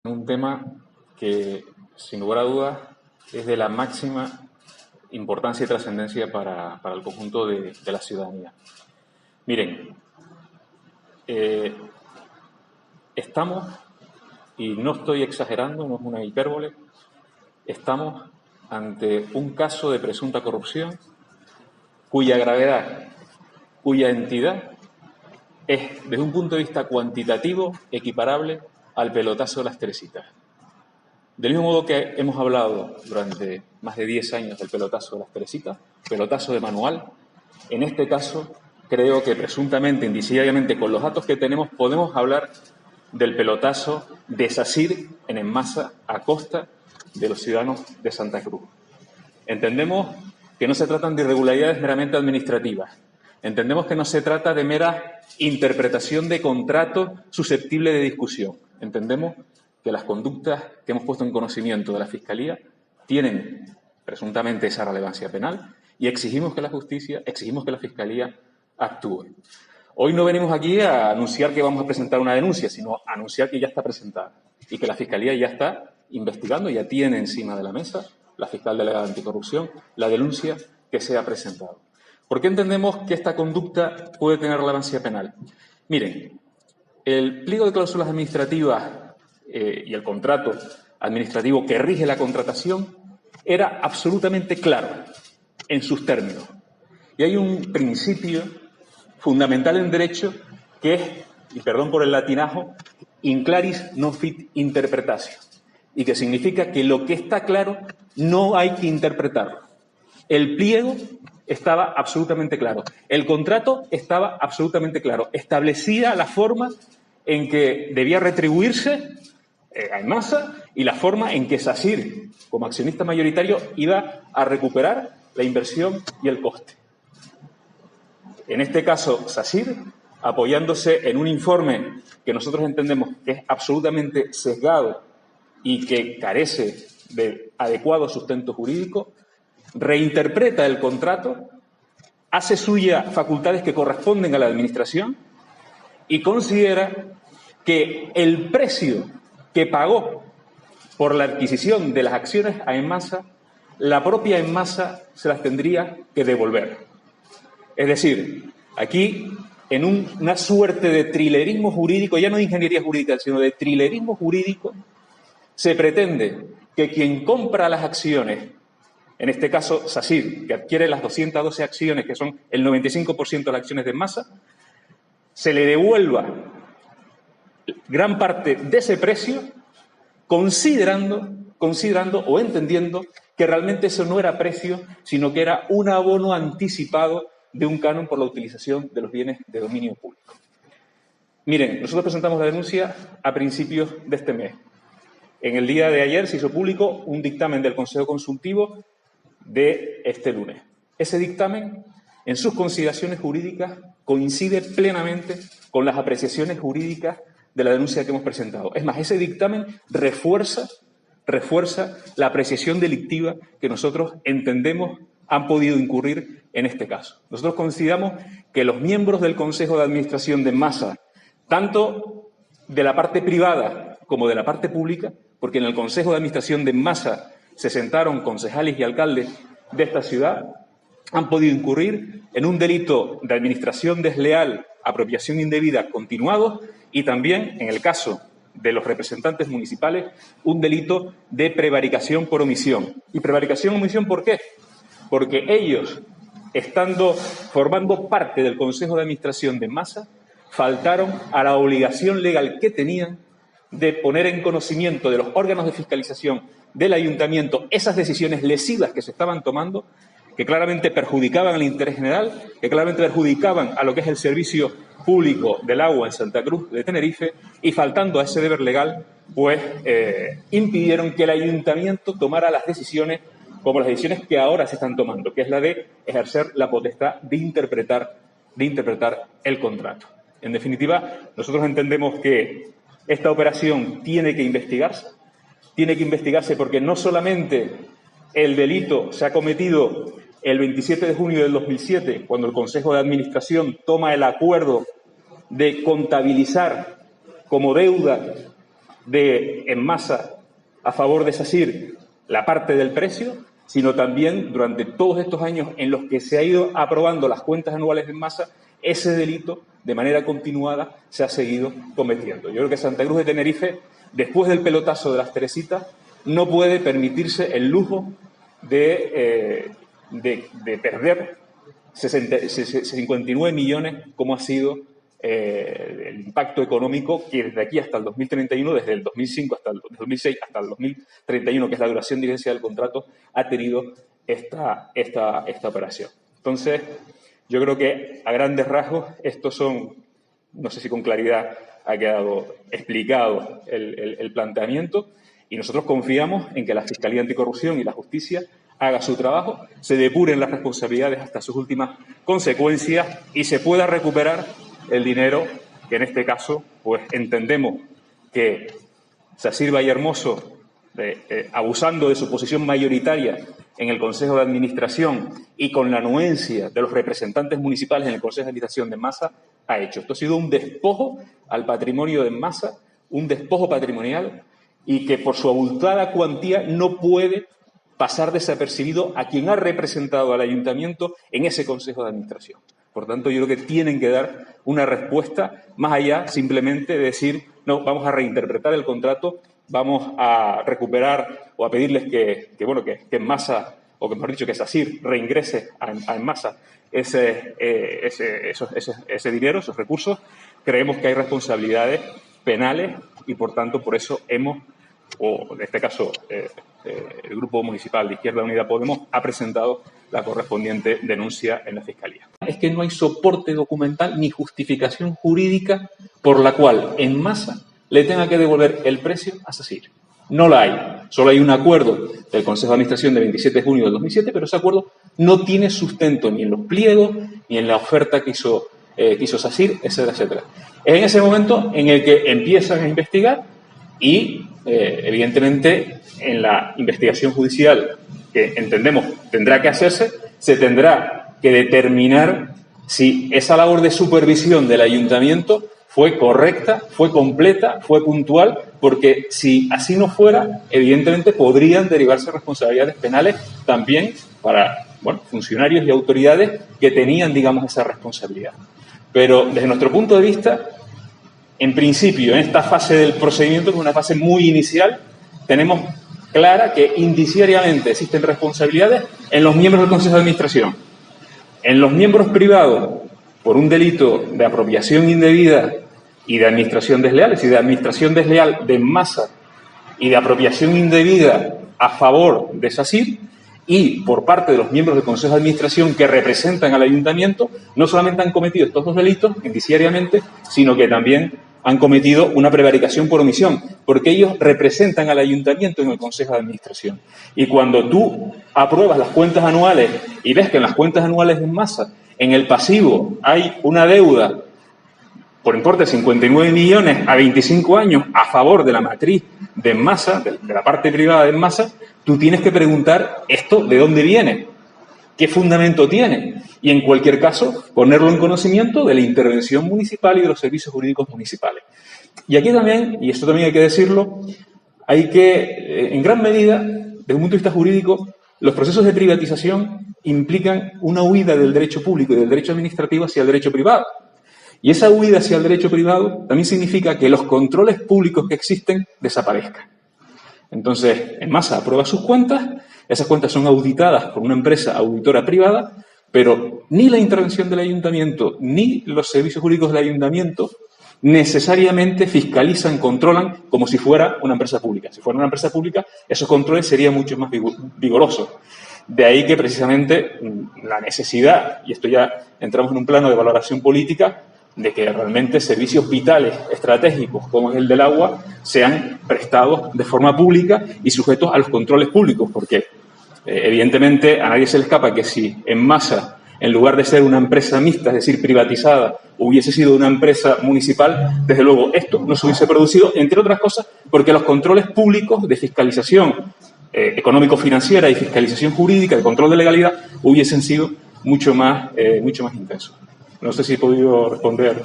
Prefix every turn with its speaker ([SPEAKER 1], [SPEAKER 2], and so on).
[SPEAKER 1] un tema que, sin lugar a dudas, es de la máxima importancia y trascendencia para el conjunto de la ciudadanía. Miren, estamos, y no estoy exagerando, no es una hipérbole, estamos ante un caso de presunta corrupción cuya gravedad, cuya entidad es, desde un punto de vista cuantitativo, equiparable al pelotazo de las Teresitas. Del mismo modo que hemos hablado durante más de 10 años del pelotazo de las Teresitas, pelotazo de manual, en este caso creo que presuntamente, indiciariamente, con los datos que tenemos, podemos hablar del pelotazo de SACIR en Enmasa a costa de los ciudadanos de Santa Cruz. Entendemos que no se tratan de irregularidades meramente administrativas. Entendemos que no se trata de mera interpretación de contratos susceptibles de discusión. Entendemos que las conductas que hemos puesto en conocimiento de la Fiscalía tienen presuntamente esa relevancia penal y exigimos que la justicia, exigimos que la Fiscalía actúe. Hoy no venimos aquí a anunciar que vamos a presentar una denuncia, sino a anunciar que ya está presentada y que la Fiscalía ya está investigando, ya tiene encima de la mesa, la fiscal delegada anticorrupción, la denuncia que se ha presentado. ¿Por qué entendemos que esta conducta puede tener relevancia penal? Miren, el pliego de cláusulas administrativas y el contrato administrativo que rige la contratación era absolutamente claro en sus términos. Y hay un principio fundamental en derecho que es, y perdón por el latinajo, in claris non fit interpretatio, y que significa que lo que está claro no hay que interpretarlo. El pliego estaba absolutamente claro, el contrato estaba absolutamente claro, establecía la forma en que debía retribuirse a Enmasa y la forma en que SACIR, como accionista mayoritario, iba a recuperar la inversión y el coste. En este caso, SACIR, apoyándose en un informe que nosotros entendemos que es absolutamente sesgado y que carece de adecuado sustento jurídico, reinterpreta el contrato, hace suya facultades que corresponden a la Administración y considera que el precio que pagó por la adquisición de las acciones a Enmasa, la propia Enmasa se las tendría que devolver. Es decir, aquí, en una suerte de trilerismo jurídico, ya no de ingeniería jurídica, sino de trilerismo jurídico, se pretende que quien compra las acciones, en este caso SACIR, que adquiere las 212 acciones, que son el 95% de las acciones de Enmasa, se le devuelva gran parte de ese precio, considerando o entendiendo que realmente eso no era precio, sino que era un abono anticipado de un canon por la utilización de los bienes de dominio público. Miren, nosotros presentamos la denuncia a principios de este mes. En el día de ayer se hizo público un dictamen del Consejo Consultivo de este lunes. Ese dictamen, en sus consideraciones jurídicas, coincide plenamente con las apreciaciones jurídicas de la denuncia que hemos presentado. Es más, ese dictamen refuerza la apreciación delictiva que nosotros entendemos han podido incurrir en este caso. Nosotros consideramos que los miembros del Consejo de Administración de Enmasa, tanto de la parte privada como de la parte pública, porque en el Consejo de Administración de Enmasa se sentaron concejales y alcaldes de esta ciudad, han podido incurrir en un delito de administración desleal, apropiación indebida continuado y también, en el caso de los representantes municipales, un delito de prevaricación por omisión. ¿Y prevaricación por omisión por qué? Porque ellos, formando parte del Consejo de Administración de Enmasa, faltaron a la obligación legal que tenían de poner en conocimiento de los órganos de fiscalización del ayuntamiento esas decisiones lesivas que se estaban tomando, que claramente perjudicaban al interés general, que claramente perjudicaban a lo que es el servicio público del agua en Santa Cruz de Tenerife, y faltando a ese deber legal, pues impidieron que el ayuntamiento tomara las decisiones como las decisiones que ahora se están tomando, que es la de ejercer la potestad de interpretar el contrato. En definitiva, nosotros entendemos que esta operación tiene que investigarse porque no solamente el delito se ha cometido el 27 de junio del 2007, cuando el Consejo de Administración toma el acuerdo de contabilizar como deuda de Enmasa a favor de SACIR la parte del precio, sino también durante todos estos años en los que se ha ido aprobando las cuentas anuales de Enmasa, ese delito de manera continuada se ha seguido cometiendo. Yo creo que Santa Cruz de Tenerife, después del pelotazo de las Teresitas, no puede permitirse el lujo de perder 59 millones, como ha sido el impacto económico que desde aquí hasta el 2031, desde el 2005 hasta el 2006 hasta el 2031, que es la duración de vigencia del contrato, ha tenido esta operación. Entonces, yo creo que a grandes rasgos estos son, no sé si con claridad ha quedado explicado el planteamiento, y nosotros confiamos en que la Fiscalía Anticorrupción y la Justicia haga su trabajo, se depuren las responsabilidades hasta sus últimas consecuencias y se pueda recuperar el dinero que en este caso, pues entendemos que SACIR Vallehermoso, abusando de su posición mayoritaria en el Consejo de Administración y con la anuencia de los representantes municipales en el Consejo de Administración de Enmasa, ha hecho. Esto ha sido un despojo al patrimonio de Enmasa, un despojo patrimonial, y que por su abultada cuantía no puede pasar desapercibido a quien ha representado al ayuntamiento en ese Consejo de Administración. Por tanto, yo creo que tienen que dar una respuesta más allá simplemente de decir, no, vamos a reinterpretar el contrato, vamos a recuperar o a pedirles que Enmasa, o que mejor dicho, que SACIR reingrese a Enmasa ese dinero, esos recursos. Creemos que hay responsabilidades penales y, por tanto, por eso hemos, o en este caso el Grupo Municipal de Izquierda Unida Podemos, ha presentado la correspondiente denuncia en la Fiscalía. Es que no hay soporte documental ni justificación jurídica por la cual Enmasa le tenga que devolver el precio a SACIR. No la hay. Solo hay un acuerdo del Consejo de Administración de 27 de junio del 2007, pero ese acuerdo no tiene sustento ni en los pliegos, ni en la oferta que hizo SACIR, etcétera, etcétera. Es en ese momento en el que empiezan a investigar y, evidentemente, en la investigación judicial que entendemos tendrá que hacerse, se tendrá que determinar si esa labor de supervisión del ayuntamiento fue correcta, fue completa, fue puntual, porque si así no fuera, evidentemente podrían derivarse responsabilidades penales también para funcionarios y autoridades que tenían, digamos, esa responsabilidad. Pero desde nuestro punto de vista, en principio, en esta fase del procedimiento, que es una fase muy inicial, tenemos clara que indiciariamente existen responsabilidades en los miembros del Consejo de Administración, en los miembros privados por un delito de apropiación indebida y de administración desleal, es decir, de administración desleal de Enmasa y de apropiación indebida a favor de SACIR, y por parte de los miembros del Consejo de Administración que representan al ayuntamiento, no solamente han cometido estos dos delitos indiciariamente, sino que también han cometido una prevaricación por omisión, porque ellos representan al ayuntamiento en el Consejo de Administración. Y cuando tú apruebas las cuentas anuales y ves que en las cuentas anuales de Enmasa, en el pasivo, hay una deuda por importe de 59 millones a 25 años a favor de la matriz de Enmasa, de la parte privada de Enmasa, tú tienes que preguntar esto de dónde viene, qué fundamento tiene, y en cualquier caso ponerlo en conocimiento de la intervención municipal y de los servicios jurídicos municipales. Y aquí también, y esto también hay que decirlo, hay que, en gran medida, desde un punto de vista jurídico, los procesos de privatización implican una huida del derecho público y del derecho administrativo hacia el derecho privado. Y esa huida hacia el derecho privado también significa que los controles públicos que existen desaparezcan. Entonces, Enmasa aprueba sus cuentas, esas cuentas son auditadas por una empresa auditora privada, pero ni la intervención del ayuntamiento ni los servicios jurídicos del ayuntamiento necesariamente fiscalizan, controlan como si fuera una empresa pública. Si fuera una empresa pública, esos controles serían mucho más vigorosos. De ahí que precisamente la necesidad, y esto ya entramos en un plano de valoración política, de que realmente servicios vitales, estratégicos, como es el del agua, sean prestados de forma pública y sujetos a los controles públicos, porque evidentemente a nadie se le escapa que si Enmasa, en lugar de ser una empresa mixta, es decir, privatizada, hubiese sido una empresa municipal, desde luego esto no se hubiese producido, entre otras cosas, porque los controles públicos de fiscalización económico-financiera y fiscalización jurídica, de control de legalidad, hubiesen sido mucho más intensos. No sé si he podido responder